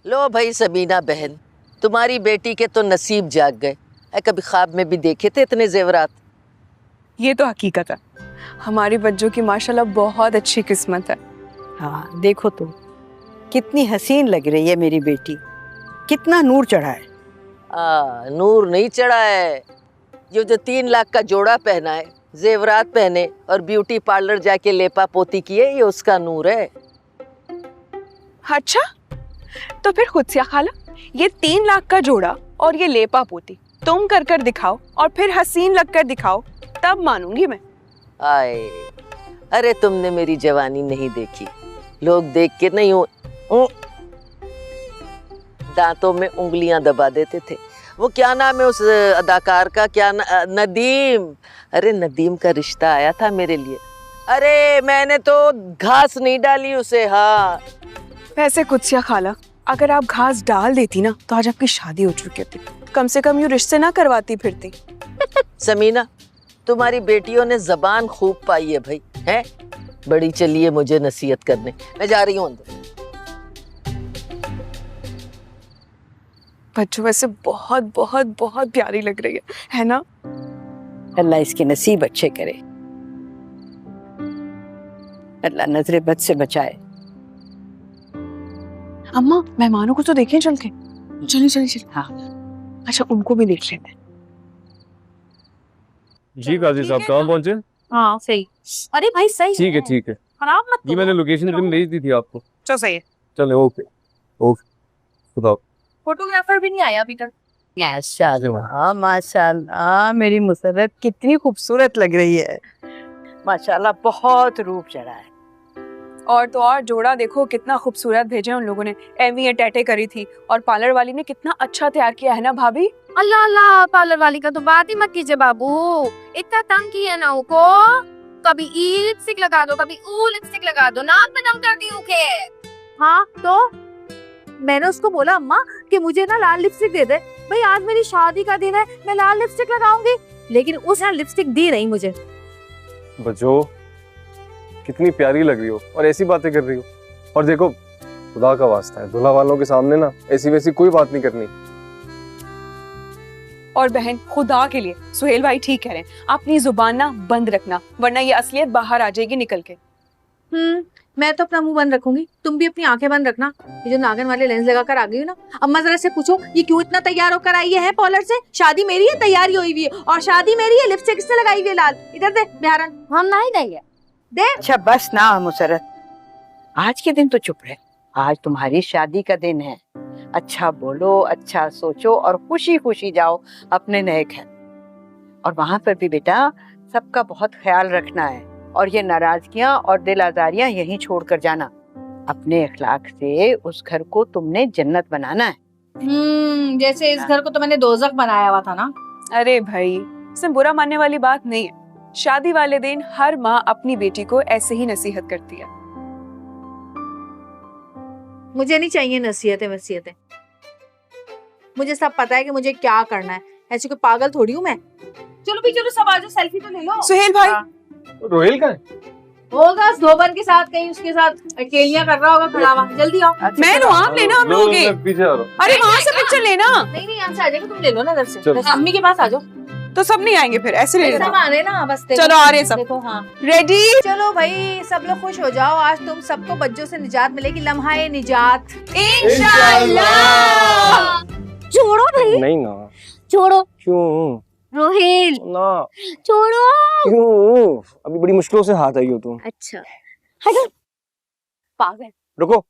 लो भाई सबीना बहन, तुम्हारी बेटी के तो नसीब जाग गए। कभी ख्वाब में भी देखे थे इतने जेवरात? ये तो हकीकत है, हमारी बच्चों की माशाल्लाह बहुत अच्छी किस्मत है। हाँ देखो तो कितनी हसीन लग रही है मेरी बेटी, कितना नूर चढ़ा है। नूर नहीं चढ़ा है, ये जो 3 लाख का जोड़ा पहना है, जेवरात पहने और ब्यूटी पार्लर जाके लेपा पोती किए, ये उसका नूर है। अच्छा, तो फिर खुद से खाला, ये 3 लाख का जोड़ा और ये लेपा पोती तुम कर दिखाओ और फिर हसीन लगकर दिखाओ, तब मानूंगी मैं। आए, अरे तुमने मेरी जवानी नहीं देखी, लोग देख के नहीं दांतों में उंगलियां दबा देते थे। वो क्या नाम है उस अदाकार का, क्या नदीम। अरे नदीम का रिश्ता आया था मेरे लिए, अरे मैंने तो घास नहीं डाली उसे। हाँ वैसे कुछ खाला, अगर आप घास डाल देती ना तो आज आपकी शादी हो चुकी होती, कम से कम यूं रिश्ते ना करवाती फिरती। समीना, तुम्हारी बेटियों ने जबान खूब पाई है भाई, हैं? बड़ी चलिए मुझे नसीहत करने, मैं जा रही हूँ अंदर। बच्चों वैसे बहुत बहुत बहुत प्यारी लग रही है ना? अल्लाह इसके नसीब अच्छे करे, अल्लाह नजरे बद से बचाए। अम्मा मेहमानों को तो देखें चल के। चलिए चलिए चलिए। हाँ अच्छा उनको भी देख लेते हैं। जी काजी साहब कहाँ पहुँचे? हाँ सही। अरे भाई सही ठीक है ठीक है, खराब मत जी मैंने लोकेशन भी भेज दी थी आपको। चलो सही है। चले ओके ओके, खुदा। फोटोग्राफर भी नहीं आया अभी तक। माशाल्लाह माशाल्लाह, मेरी मुसर्रत कितनी खूबसूरत लग रही है, माशाल्लाह बहुत रूप चढ़ा है। और तो और जोड़ा देखो कितना खूबसूरत भेजा उन लोगों ने, एवी टैटे करी थी और पार्लर वाली ने कितना अच्छा तैयार किया है ना भाभी। अल्लाह अल्लाह, पार्लर वाली का तो बात ही मत कीजिए बाबू, इतना तंग किया ना उनको। कभी ई लिपस्टिक लगा दो, कभी ऊ लिपस्टिक लगा दो, नाक में दम कर दी उके। हाँ तो मैंने उसको बोला अम्मा कि मुझे ना लाल लिपस्टिक दे दे, भाई आज मेरी शादी का दिन है, मैं लाल लिपस्टिक लगाऊंगी, लेकिन उसने लिपस्टिक दी नहीं मुझे। बच्चों कितनी प्यारी लग रही हो और ऐसी बातें कर रही हो। और देखो खुदा का वास्ता है, दूल्हा वालों के सामने ना ऐसी वैसी कोई बात नहीं करनी। और बहन खुदा के लिए सुहेल भाई ठीक कह रहे हैं, अपनी जुबान ना बंद रखना वरना ये असलियत बाहर आ जाएगी निकल के। मैं तो अपना मुंह बंद रखूंगी, तुम भी अपनी आंखें बंद रखना। ये जो नागिन वाले लेंस लगाकर आ गई हो ना, अम्मा जरा से पूछो ये क्यों इतना तैयार होकर आई है पार्लर से? शादी मेरी है, तैयारी हुई हुई है, और शादी मेरी है, लिपस्टिक किसने लगाई हुई है लाल? इधर दे बिहारन। हम नहीं देंगे, दे। अच्छा बस ना मुसर्रत, आज के दिन तो चुप रहे, आज तुम्हारी शादी का दिन है। अच्छा बोलो, अच्छा सोचो और खुशी खुशी जाओ अपने नए घर। और वहां पर भी बेटा सबका बहुत ख्याल रखना है, और ये नाराजगियां और दिल आजारियां यहीं छोड़ कर जाना। अपने अखलाक से उस घर को तुमने जन्नत बनाना है। जैसे इस घर को तो मैंने दोजख बनाया हुआ था ना। अरे भाई इसमें बुरा मानने वाली बात नहीं है, शादी वाले दिन हर माँ अपनी बेटी को ऐसे ही नसीहत करती है। मुझे नहीं चाहिए नसीहतें वसीयतें, मुझे सब पता है कि मुझे क्या करना है, ऐसी कोई पागल थोड़ी हूँ मैं। चलो भी चलो, सब आ जाओ, सेल्फी तो ले लो। सुहेल भाई रोहिल का है? होगा धोबन के साथ, कहीं उसके साथ अकेलियां कर रहा होगा खड़ा हुआ। जल्दी आओ। मैं लो, आप लेना हम लोग के। पीछे आ रहा हूँ। अरे वहाँ से पिक्चर लेना। नहीं नहीं यहाँ से आ जाएगा, तुम ले लो ना इधर से, चलो। बस अम्मी के पास आ जाओ। तो सब नहीं आएंगे फिर, ऐसे ले सब लेना। आ रहे ना, बस देखो। चलो आ रहे हैं सब। देखो हाँ रेडी? चलो भाई सब लोग खुश हो जाओ, आज तुम सबको बच्चों से निजात मिलेगी, लम्हा निजात इंशाल्लाह। छोड़ो भाई, नहीं ना। छोड़ो क्यों रोहिल, ना, छोड़ो। क्यों? अभी बड़ी मुश्किलों से हाथ आई हो तुम। अच्छा हटो पागल। रुको।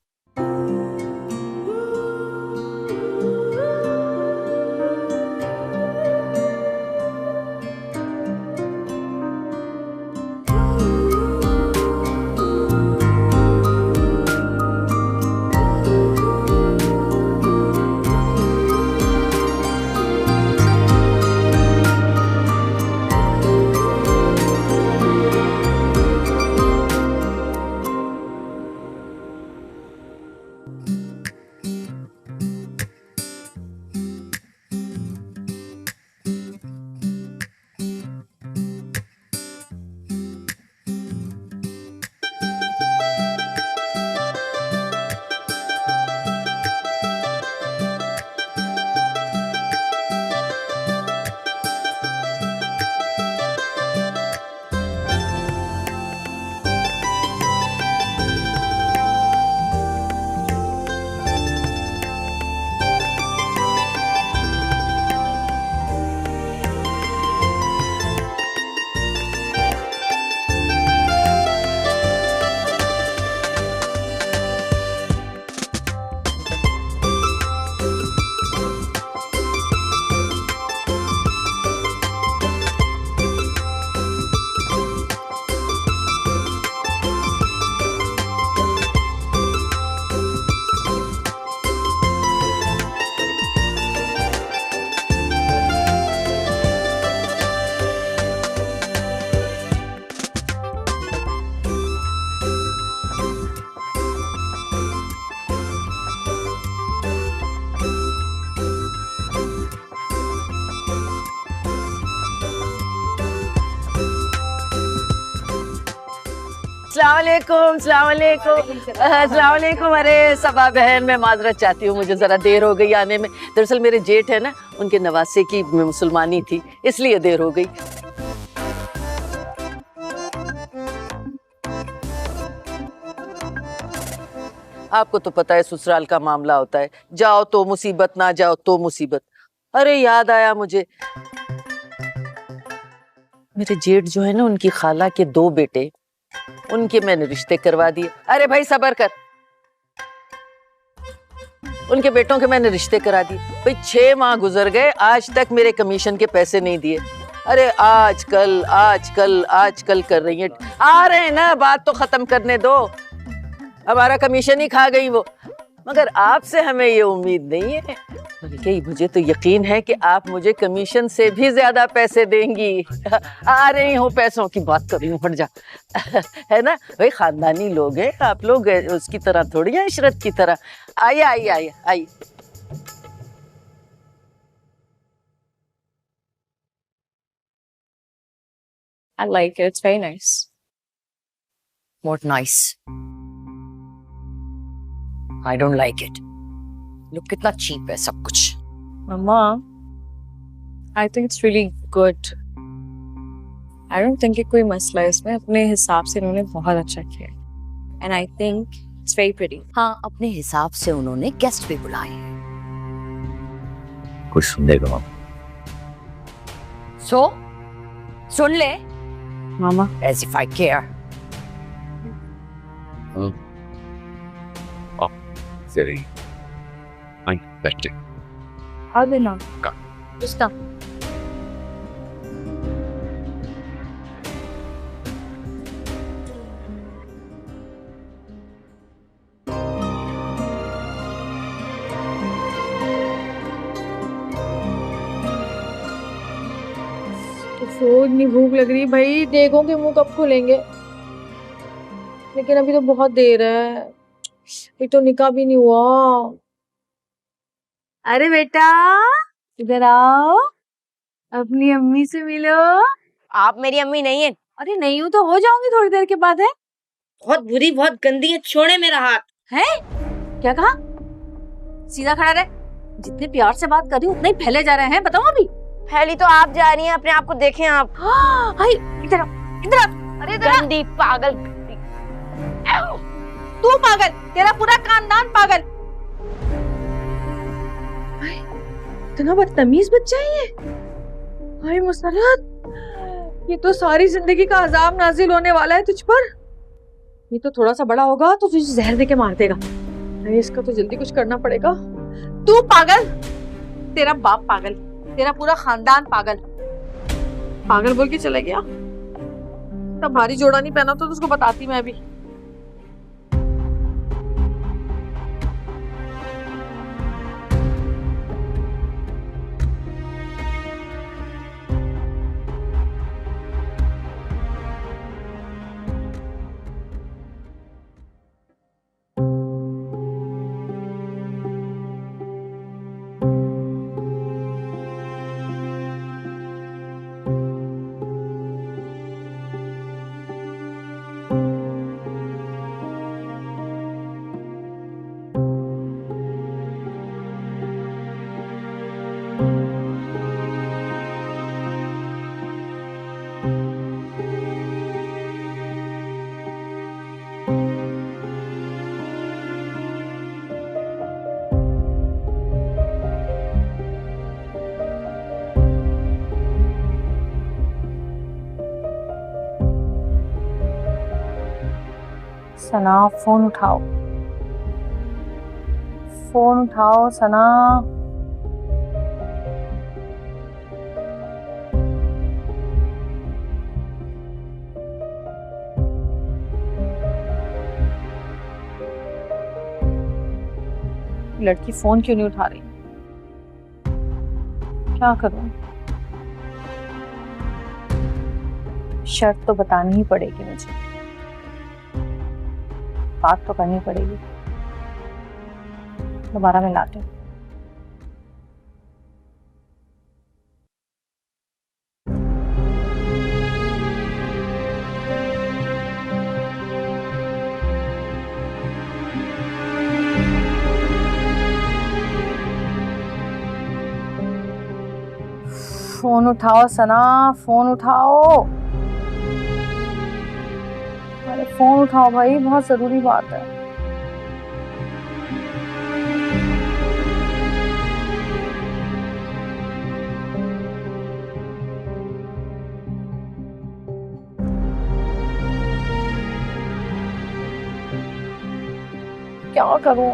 अस्सलाम वालेकुम। अरे सबा बहन, मैं माजरत चाहती हूँ, मुझे जरा देर हो गई आने में। दरअसल मेरे जेठ है ना, उनके नवासे की मुसलमानी थी, इसलिए देर हो गई। आपको तो पता है ससुराल का मामला होता है, जाओ तो मुसीबत, ना जाओ तो मुसीबत। अरे याद आया मुझे, मेरे जेठ जो है ना, उनकी खाला के 2 बेटे, उनके मैंने रिश्ते करवा दिए। अरे भाई सबर कर, उनके बेटों के मैंने रिश्ते करा दिए। भाई 6 माह गुजर गए, आज तक मेरे कमीशन के पैसे नहीं दिए। अरे आजकल आजकल आजकल कर रही है, आ रहे हैं ना, बात तो खत्म करने दो। हमारा कमीशन ही खा गई वो, मगर आपसे हमें ये उम्मीद नहीं है। बल्कि मुझे तो यकीन है कि आप मुझे कमीशन से भी ज्यादा पैसे देंगी। आ रही हूँ, पैसों की बात कर रही हूँ, हट जा। है ना भाई, खानदानी लोग हैं आप लोग, उसकी तरह थोड़ी है, इशरत की तरह। आइए आइए आइए आइए। I like it. It's very nice. What nice. I don't like it. Look कितना cheap है सब कुछ। Mama, I think it's really good. I don't think कि कोई मसला है इसमें, अपने हिसाब से इन्होंने बहुत अच्छा किया है। And I think it's very pretty. हाँ, अपने हिसाब से उन्होंने गेस्ट भी बुलाए हैं। कुछ सुन देगा मामा। So, सुन ले। Mama. As if I care. Siri, I'm betting. How they know? Just come. तो इतनी भूख लग रही भाई, देखो कि मुंह कब खुलेंगे। लेकिन अभी तो बहुत देर है, एक तो निकाह भी नहीं हुआ। अरे बेटा इधर आओ, अपनी अम्मी से मिलो। आप मेरी अम्मी नहीं है। अरे नहीं हूँ तो हो जाऊंगी थोड़ी देर के बाद। है बहुत बुरी, बहुत गंदी है, छोड़े मेरा हाथ। है क्या कहा? सीधा खड़ा रहे, जितने प्यार से बात कर रही हूँ उतने ही फैले जा रहे हैं। बताओ अभी। पहली तो आप जा रही हैं, अपने आप को देखें आप। इधर आओ। अरे गंदी पागल। तू पागल, तेरा पूरा खानदान पागल। इतना बदतमीज बच्चा है ये। हाय मुसरत, ये तो सारी जिंदगी का अजाब नाजिल होने वाला है तुझ पर। ये तो थोड़ा सा बड़ा होगा तो तुझे जहर देके मार देगा। अरे इसका तो जल्दी कुछ करना पड़ेगा। तू पागल, तेरा बाप पागल, तेरा पूरा खानदान पागल। पागल बोल के चले गया। तब भारी जोड़ा नहीं पहना तो उसको बताती मैं अभी। सना, फोन उठाओ, फोन उठाओ सना। लड़की फोन क्यों नहीं उठा रही? क्या करूं? शर्त तो बतानी ही पड़ेगी मुझे, बात तो करनी पड़ेगी। दोबारा मिलाते हैं। फोन उठाओ सना, फोन उठाओ। अरे फोन उठाओ भाई, बहुत जरूरी बात है। क्या करूं?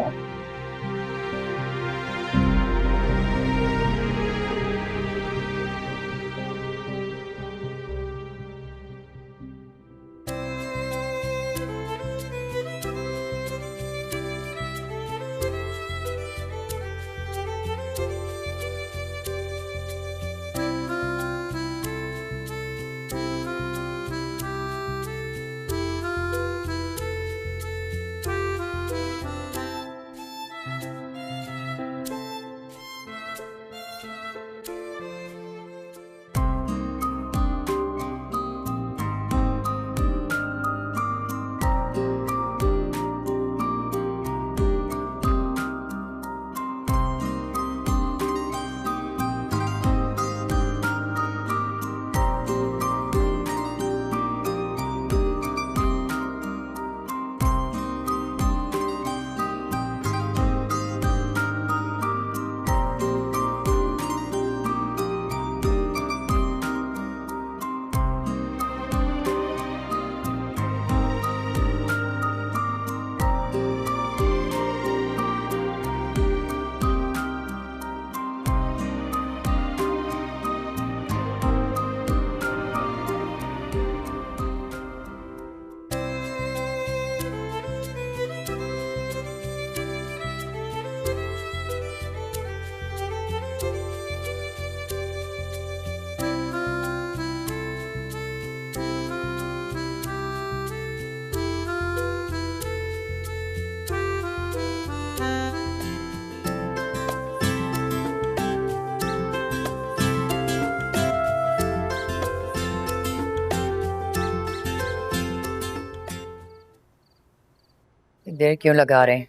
देर क्यों लगा रहे हैं?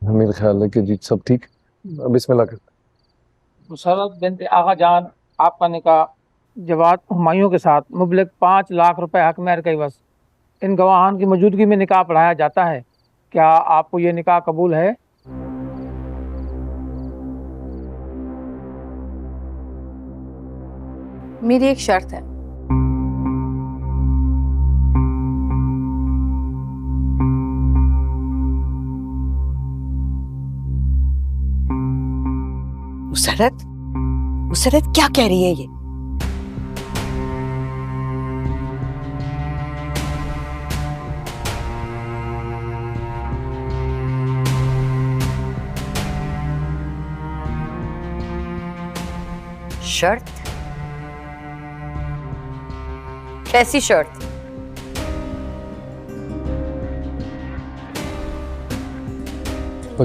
मेरा ख्याल है कि जी सब ठीक। अब बिस्मिल्लाह करते। मुसर्रत बिन्त आगा जान, आपका निकाह जवाद हुमायूं के साथ मुबलिग 5 लाख रुपए हक महर के बस इन गवाहान की मौजूदगी में निकाह पढ़ाया जाता है। क्या आपको ये निकाह कबूल है? मेरी एक शर्त है। मुसर्रत, मुसर्रत क्या कह रही है ये? शर्त? कैसी शर्त?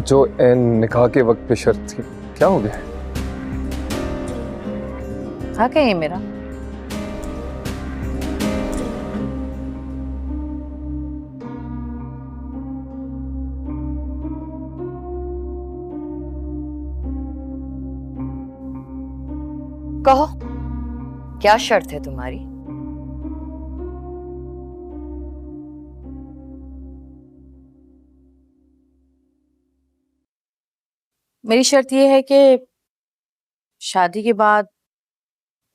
जो एन निकाह के वक्त पे शर्त थी, क्या हो गया? हक है ये मेरा। कहो, क्या शर्त है तुम्हारी? मेरी शर्त ये है कि शादी के बाद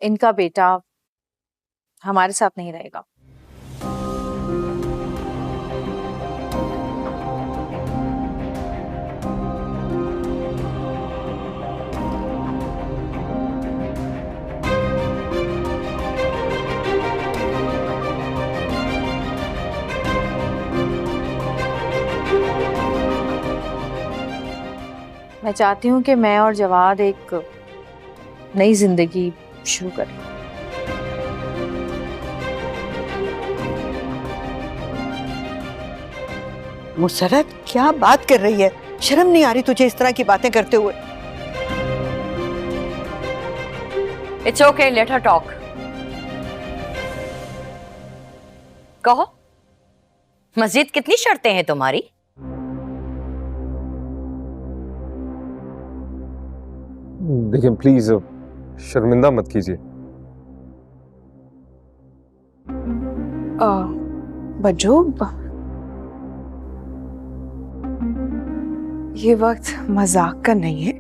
इनका बेटा हमारे साथ नहीं रहेगा। मैं चाहती हूँ कि मैं और जवाद एक नई जिंदगी शुरू करें। मुसर्रत, क्या बात कर रही है? शर्म नहीं आ रही तुझे इस तरह की बातें करते हुए? It's okay, let her talk. कहो, मजीद कितनी शर्तें हैं तुम्हारी? देखिए प्लीज शर्मिंदा मत कीजिए। बज्जो, ये वक्त मजाक का नहीं है।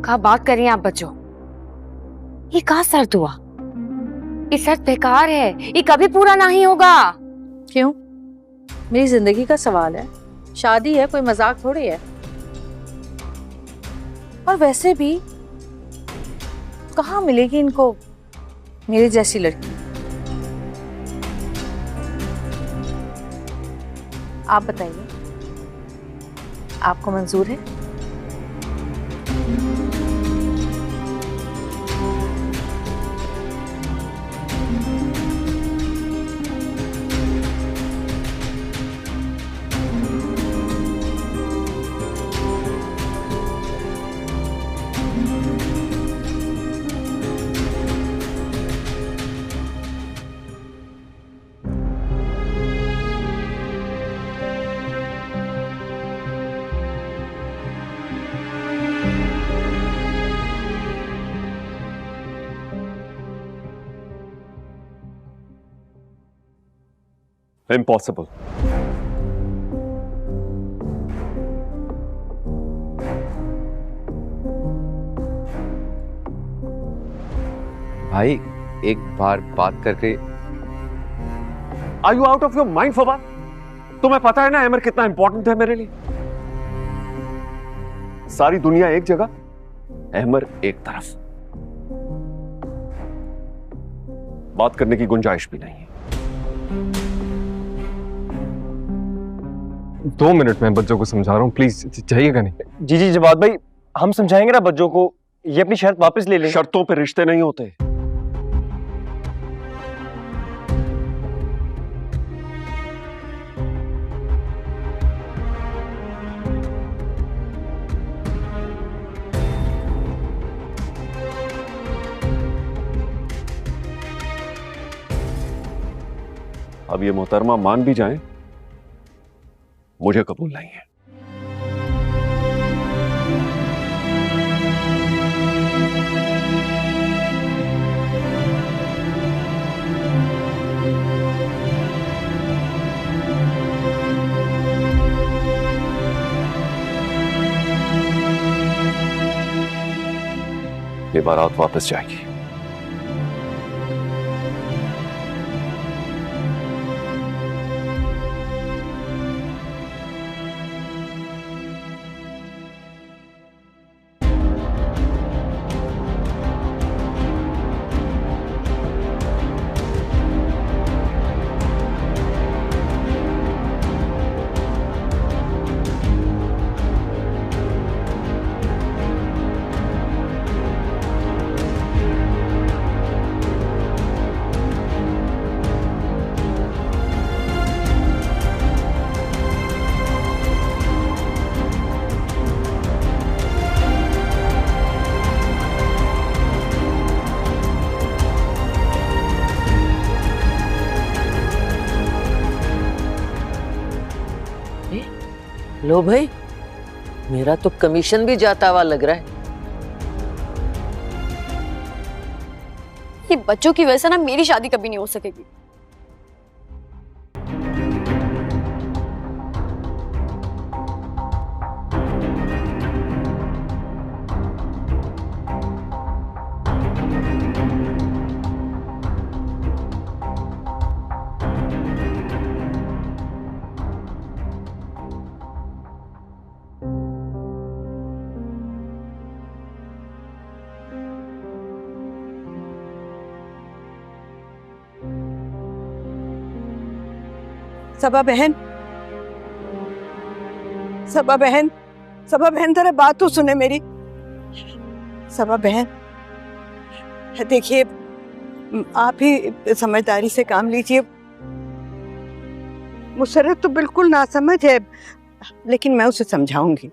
क्या बात कर रही हैं आप बच्चों? ये कहाँ शर्त हुआ? ये शर्त बेकार है, ये कभी पूरा नहीं होगा। क्यों? मेरी जिंदगी का सवाल है, शादी है, कोई मजाक थोड़ी है। और वैसे भी कहाँ मिलेगी इनको मेरी जैसी लड़की? आप बताइए, आपको मंजूर है? Impossible. भाई एक बार बात करके। Are you out of your mind Fawad? तुम्हें पता है ना अहमर कितना इंपॉर्टेंट है मेरे लिए। सारी दुनिया एक जगह, अहमर एक तरफ। बात करने की गुंजाइश भी नहीं है। 2 मिनट में बच्चों को समझा रहा हूँ, प्लीज चाहिएगा नहीं। जी जी जवाद भाई, हम समझाएंगे ना बच्चों को, ये अपनी शर्त वापस ले लेंगे। शर्तों पे रिश्ते नहीं होते। अब ये मोहतरमा मान भी जाएं, मुझे कबूल नहीं है। ये बारात वापस जाएगी। लो भाई, मेरा तो कमीशन भी जाता हुआ लग रहा है। ये बच्चों की वजह से ना मेरी शादी कभी नहीं हो सकेगी। सबा बहन, सबा बहन, सबा बहन जरा बात तो सुने मेरी। सबा बहन देखिए, आप ही समझदारी से काम लीजिए। मुसर्रत तो बिल्कुल नासमझ है, लेकिन मैं उसे समझाऊंगी,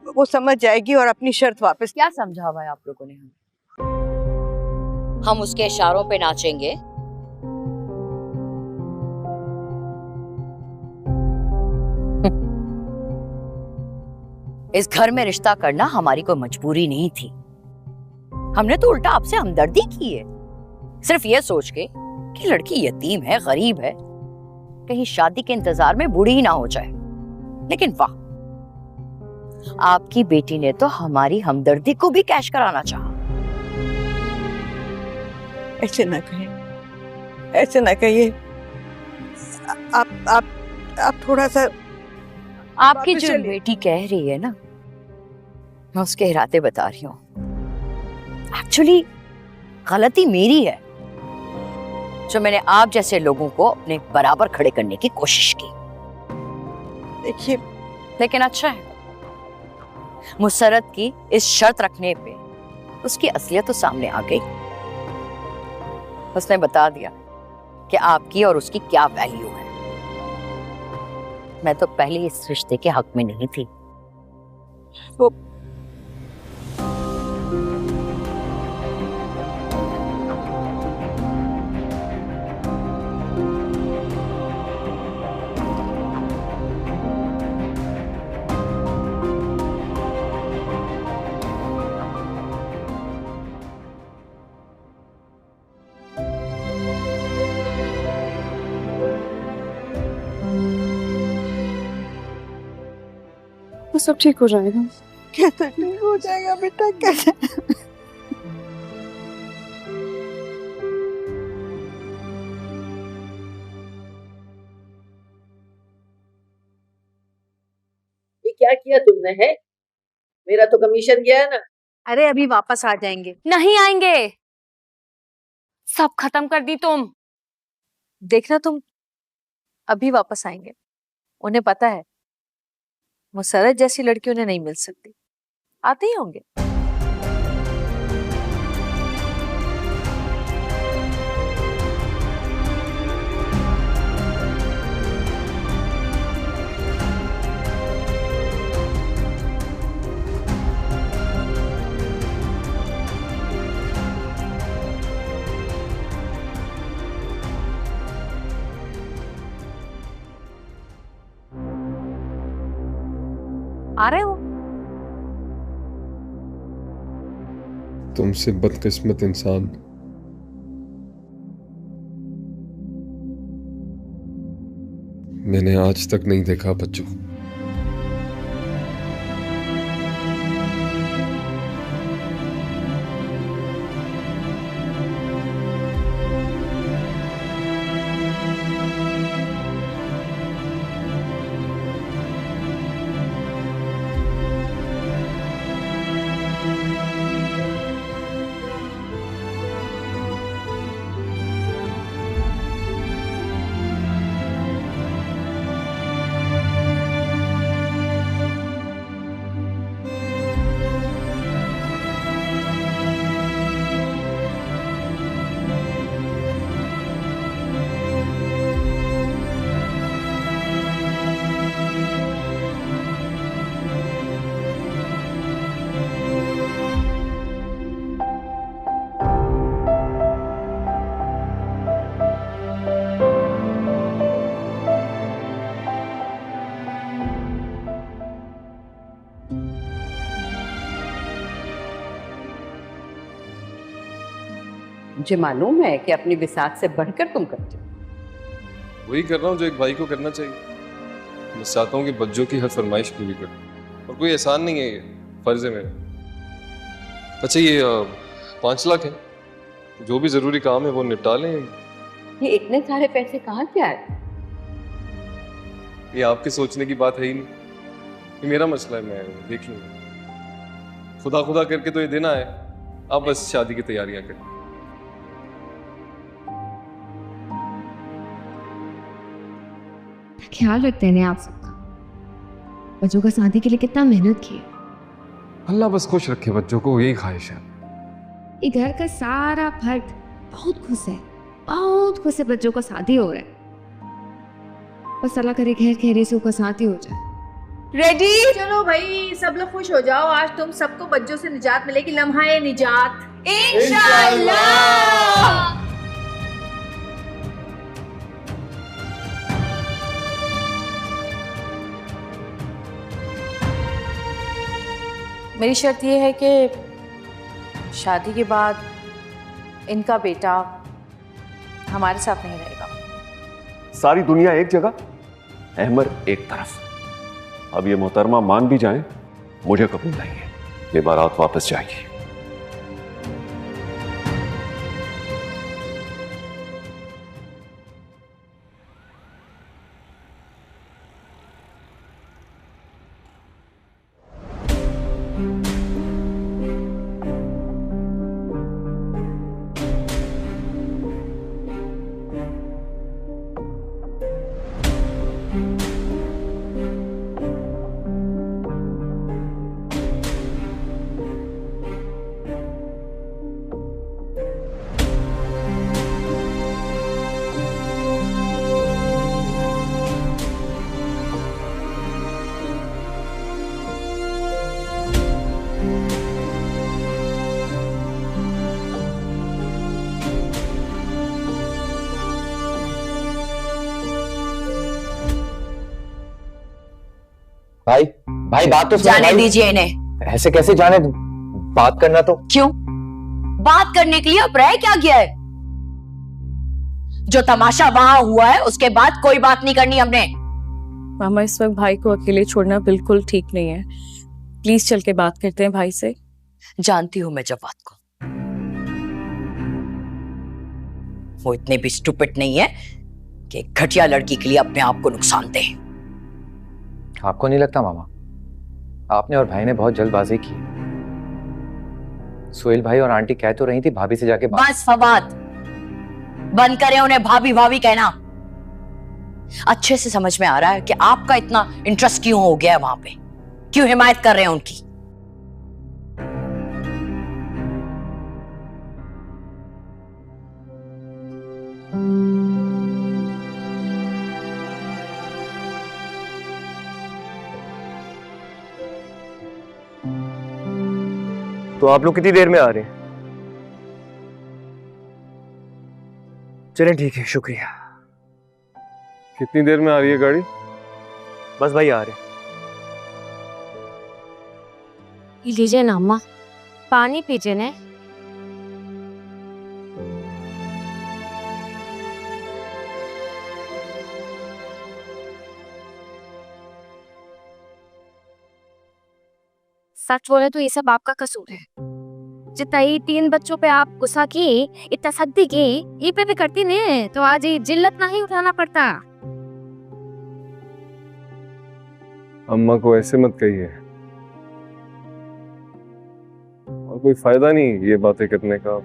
वो समझ जाएगी और अपनी शर्त वापस। क्या समझा हुआ है आप लोगों ने? हम उसके इशारों पे नाचेंगे? इस घर में रिश्ता करना हमारी कोई मजबूरी नहीं थी। हमने तो उल्टा आपसे हमदर्दी की है, सिर्फ ये सोच के कि लड़की यतीम है, गरीब है, कहीं शादी के इंतजार में बूढ़ी ही ना हो जाए। लेकिन वाह, आपकी बेटी ने तो हमारी हमदर्दी को भी कैश कराना चाहा। ऐसे ना कहिए, ऐसे ना कहिए। आप थोड़ा सा आपकी जो बेटी कह रही है ना, मैं उसके इरादे बता रही हूँ। एक्चुअली गलती मेरी है जो मैंने आप जैसे लोगों को अपने बराबर खड़े करने की कोशिश की। देखिए, लेकिन अच्छा है, मुसरत की इस शर्त रखने पे उसकी असलियत तो सामने आ गई। उसने बता दिया कि आपकी और उसकी क्या वैल्यू है। मैं तो पहले इस रिश्ते के हक में नहीं थी। वो वो सब ठीक हो जाएगा। कैसे ठीक हो जाएगा बेटा, कैसे? ये क्या किया तुमने है? मेरा तो कमीशन गया है ना। अरे अभी वापस आ जाएंगे। नहीं आएंगे, सब खत्म कर दी तुम। देखना तुम, अभी वापस आएंगे। उन्हें पता है मुसरत जैसी लड़की उन्हें नहीं मिल सकती, आते ही होंगे। आ रहे हो? तुमसे बदकिस्मत इंसान। मैंने आज तक नहीं देखा बच्चों। मुझे मालूम है कि अपनी बिसात से बढ़कर तुम करते हो। वही कर रहा हूँ जो एक भाई को करना चाहिए। मैं चाहता हूँ कि बच्चों की हर फरमाइश पूरी करूँ, और कोई एहसान नहीं है, ये फर्ज है मेरा। अच्छा, ये 5 लाख है, जो भी जरूरी काम है वो निपटा लें। ये इतने सारे पैसे कहाँ से आए? ये आपके सोचने की बात है ही नहीं, ये मेरा मसला है, मैं देख लूंगा। खुदा खुदा करके तो ये दिन आए, आप बस शादी की तैयारियां करें। ख्याल रखते हैं आप सबका। बच्चों का शादी के लिए कितना मेहनत की। अल्लाह बस खुश रखे बच्चों को, यही ख्वाहिश है। ये घर का सारा फर्द बहुत खुश है, बहुत खुश है बच्चों का शादी हो रहा है। बस अल्लाह करे खैर खैरे से उसका शादी हो जाए। रेडी? चलो भाई सब लोग खुश हो जाओ, आज तुम सबको बच्चों से निजात मिलेगी, लम्हा निजात इंशाल्लाह। मेरी शर्त ये है कि शादी के बाद इनका बेटा हमारे साथ नहीं रहेगा। सारी दुनिया एक जगह, अहमर एक तरफ। अब ये मोहतरमा मान भी जाए, मुझे कबूल नहीं है, ये बारात वापस जाएगी। भाई भाई बात तो सुनो जाने भाई। दीजिए इन्हें। ऐसे कैसे जाने दूं? बात करना तो। क्यों? बात करने के लिए अब रह क्या गया है? जो तमाशा वहां हुआ है उसके बाद कोई बात नहीं करनी हमने। मामा इस वक्त भाई को अकेले छोड़ना बिल्कुल ठीक नहीं है। प्लीज चल के बात करते हैं भाई से। जानती हूं मैं जवाद को, वो इतने भी स्टूपिड नहीं है कि एक घटिया लड़की के लिए अपने आप को नुकसान दे। आपको नहीं लगता मामा, आपने और भाई ने बहुत जल्दबाजी की? सुहेल भाई और आंटी कह तो रही थी भाभी से जाके बात। बस फवाद, बंद करें उन्हें भाभी भाभी कहना। अच्छे से समझ में आ रहा है कि आपका इतना इंटरेस्ट क्यों हो गया है वहां पे, क्यों हिमायत कर रहे हैं उनकी। तो आप लोग कितनी देर में आ रहे हैं? चलें ठीक है, शुक्रिया। कितनी देर में आ रही है गाड़ी? बस भाई आ रहे। लीजिए ना अम्मा, पानी पीजिए ने। सच बोले तो ये सब आपका कसूर है। जितना ही 3 बच्चों पे आप गुस्सा की, इतना सद्दी की, ये पे भी करती ने तो आज ये जिल्लत नहीं उठाना पड़ता। अम्मा को ऐसे मत कहिए, और कोई फायदा नहीं ये बातें करने का।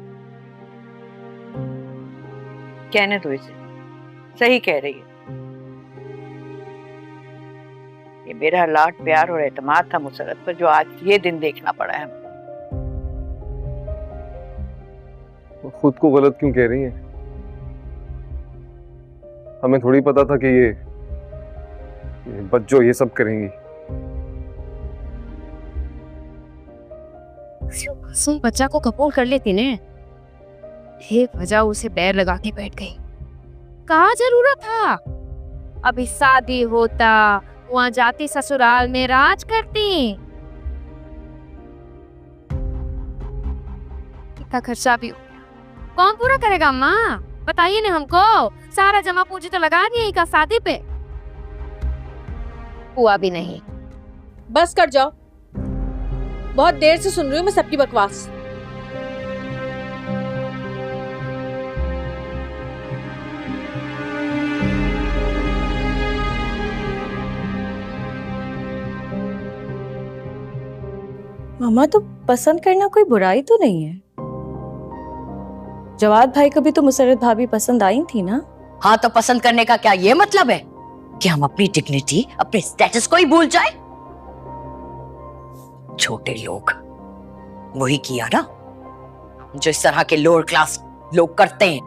कहने दो इसे, सही कह रही है। ये मेरा लाड प्यार और एतमाद था मुसरत पर, जो आज ये दिन देखना पड़ा है। वो खुद को गलत क्यों कह रही है? हमें थोड़ी पता था कि ये बच्चों ये सब करेंगी। बच्चा को कबूल कर लेती ने, हे वजह उसे पैर लगा के बैठ गई। कहाँ जरूरत था? अभी शादी होता, वहां जाती, ससुराल में राज करती। इतना खर्चा भी कौन पूरा करेगा अम्मा? बताइए ना हमको। सारा जमा पूंजी तो लगा दिए का शादी पे, हुआ भी नहीं। बस कर जाओ, बहुत देर से सुन रही हूँ मैं सबकी बकवास। मामा तो पसंद करना कोई बुराई तो नहीं है। जवाद भाई को भी तो मुसरत भाभी पसंद आई थी ना। हाँ, तो पसंद करने का क्या ये मतलब है कि हम अपनी डिग्निटी, अपने स्टेटस को ही भूल जाए? छोटे लोग वही किया ना जो इस तरह के लोअर क्लास लोग करते हैं।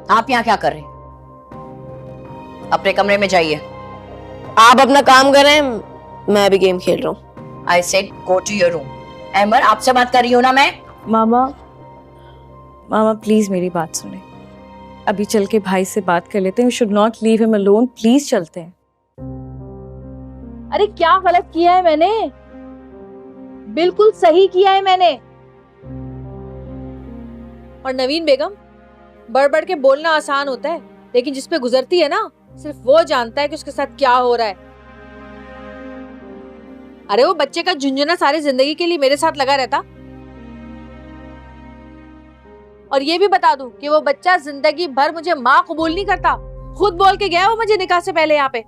आप यहाँ क्या कर रहे हैं? अपने कमरे में जाइए। आप अपना काम करें, मैं भी गेम खेल रहा हूँ। I said go to your room. Amar, आपसे बात कर रही हूँ ना मैं। मामा, मामा प्लीज मेरी बात सुने। अभी चल के भाई से बात कर लेते हैं। You should not leave him alone. Please चलते हैं। अरे क्या गलत किया है मैंने? बिल्कुल सही किया है मैंने। और नवीन बेगम, बढ़ बढ़ के बोलना आसान होता है, लेकिन जिस पे गुजरती है ना, सिर्फ वो जानता है कि उसके साथ क्या हो रहा है। अरे वो बच्चे का झुंझुना सारी जिंदगी के लिए मेरे साथ लगा रहता। और ये भी बता दूं कि वो बच्चा जिंदगी भर मुझे माँ कबूल नहीं करता। खुद बोल के गया वो मुझे निकाह से पहले यहाँ पे।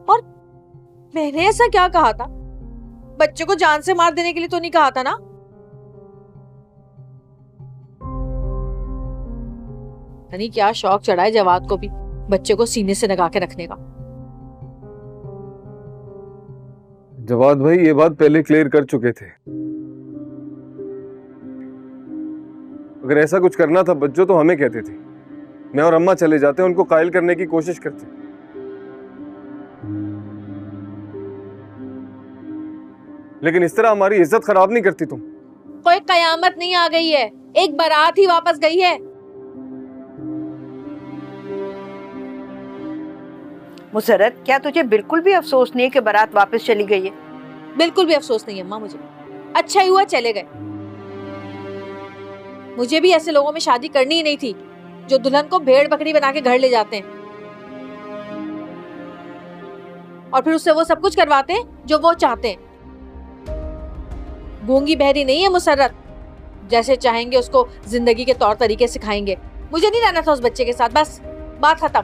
और मैंने ऐसा क्या कहा था? बच्चे को जान से मार देने के लिए तो नहीं कहा था ना? नहीं क्या शौक चढ़ा है जवाद को भी बच्चे को सीने से लगा के रखने का। जवाद भाई ये बात पहले क्लियर कर चुके थे। अगर ऐसा कुछ करना था बच्चों तो हमें कहते थे। मैं और अम्मा चले जाते, उनको कायल करने की कोशिश करते। लेकिन इस तरह हमारी इज्जत खराब नहीं करती तुम। कोई कयामत नहीं आ गई है, एक बारात ही वापस गई है। मुसरत, क्या तुझे बिल्कुल भी अफसोस नहीं है कि बारात वापस चली गई है? बिल्कुल भी अफसोस नहीं है अम्मा मुझे। अच्छा ही हुआ चले गए। मुझे भी ऐसे लोगों में शादी करनी ही नहीं थी जो दुल्हन को भेड़ बकरी बना के घर ले जाते हैं और फिर उससे वो सब कुछ करवाते हैं जो वो चाहते हैं। गूंगी बहरी नहीं है मुसर्रत, जैसे चाहेंगे उसको जिंदगी के तौर तरीके सिखाएंगे। मुझे नहीं रहना था उस बच्चे के साथ, बस बात खत्म।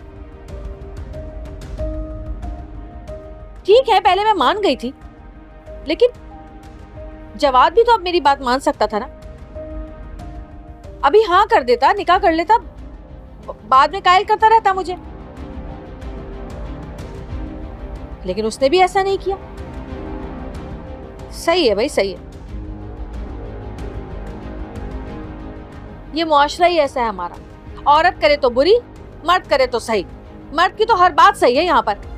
ठीक है पहले मैं मान गई थी, लेकिन जवाद भी तो अब मेरी बात मान सकता था ना। अभी हाँ कर देता, निकाह कर लेता, बाद में कायल करता रहता मुझे। लेकिन उसने भी ऐसा नहीं किया। सही है भाई, सही है। ये मुआशरा ही ऐसा है हमारा। औरत करे तो बुरी, मर्द करे तो सही। मर्द की तो हर बात सही है यहाँ पर।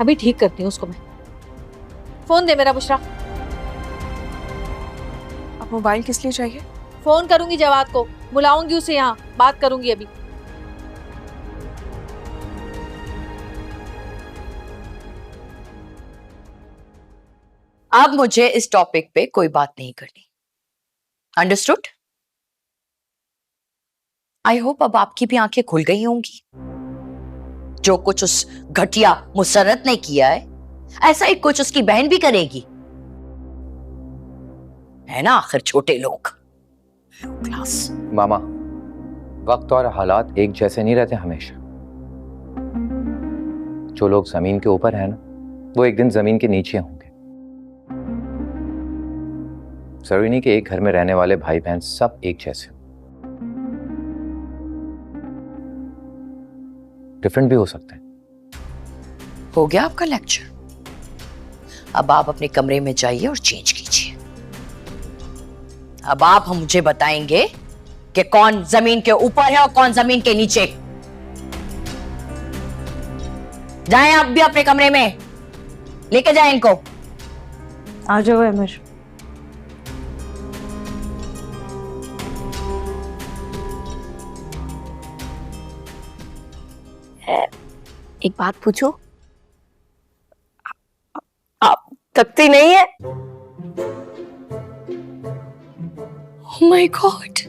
अभी ठीक करती हूँ उसको मैं। फोन दे मेरा बुशरा। अब मोबाइल किस लिए चाहिए? फोन करूंगी जवाद को, बुलाऊंगी उसे यहाँ, बात करूंगी अभी। अब मुझे इस टॉपिक पे कोई बात नहीं करनी। अंडरस्टूड? आई होप अब आपकी भी आंखें खुल गई होंगी। जो कुछ उस घटिया मुसर्रत ने किया है, ऐसा ही कुछ उसकी बहन भी करेगी, है ना? आखिर छोटे लोग, क्लास। मामा, वक्त और हालात एक जैसे नहीं रहते हमेशा। जो लोग जमीन के ऊपर है ना, वो एक दिन जमीन के नीचे होंगे। जरूरी नहीं कि एक घर में रहने वाले भाई बहन सब एक जैसे हो, डिफरेंट भी हो सकते हैं। हो गया आपका लेक्चर? अब आप अपने कमरे में जाइए और चेंज कीजिए। अब आप मुझे बताएंगे कि कौन जमीन के ऊपर है और कौन जमीन के नीचे। जाएं आप भी अपने कमरे में, लेके जाएं इनको। आ जाओ अमर। एक बात पूछो, आप थकती नहीं है? Oh my God!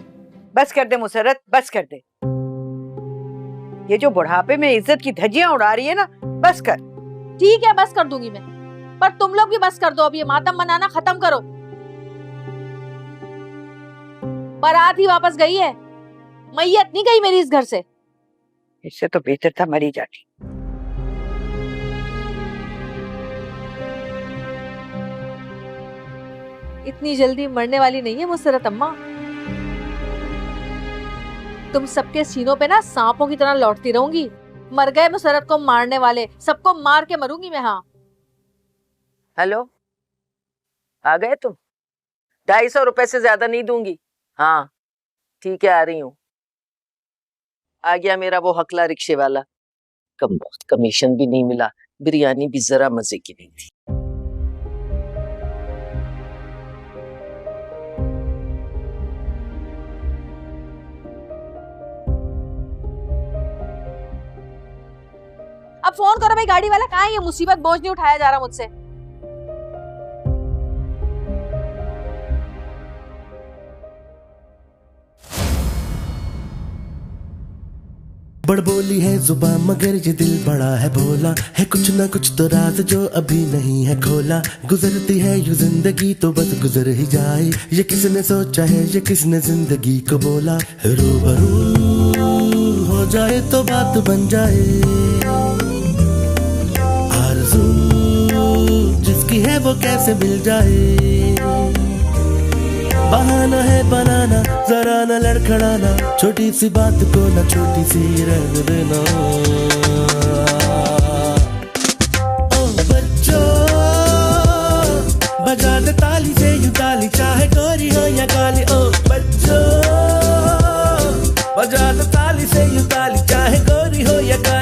बस कर दे मुसरत, बस कर दे। ये जो बुढ़ापे में इज्जत की धज्जियां उड़ा रही है ना, बस कर। ठीक है बस कर दूंगी मैं, पर तुम लोग भी बस कर दो। अब ये मातम मनाना खत्म करो। बारात ही वापस गई है, मैयत नहीं गई मेरी इस घर से। इससे तो बेहतर था मरी जाती। इतनी जल्दी मरने वाली नहीं है मुसरत अम्मा। तुम सबके सीनों पे ना सांपों की तरह लौटती रहूंगी। मर गए मुसरत को मारने वाले, सबको मार के मरूंगी मैं। हाँ हेलो, आ गए तुम? 250 रुपए से ज्यादा नहीं दूंगी। हाँ ठीक है, आ रही हूँ। आ गया मेरा वो हकला रिक्शे वाला। कम बहुत कमीशन भी नहीं मिला, बिरयानी भी जरा मजे की नहीं थी। अब फोन करो भाई, गाड़ी वाला कहाँ है? ये मुसीबत बोझ नहीं उठाया जा रहा मुझसे। बड़बोली है जुबान मगर ये दिल बड़ा है भोला है, कुछ ना कुछ तो राज जो अभी नहीं है खोला। गुजरती है यूं जिंदगी तो बस गुजर ही जाए, ये किसने सोचा है, ये किसने जिंदगी को बोला। रूबरू हो जाए तो बात बन जाए, आरज़ू जिसकी है वो कैसे मिल जाए। बहाना है बनाना, जरा न लड़खड़ाना, छोटी सी बात को न छोटी सी रहने देना।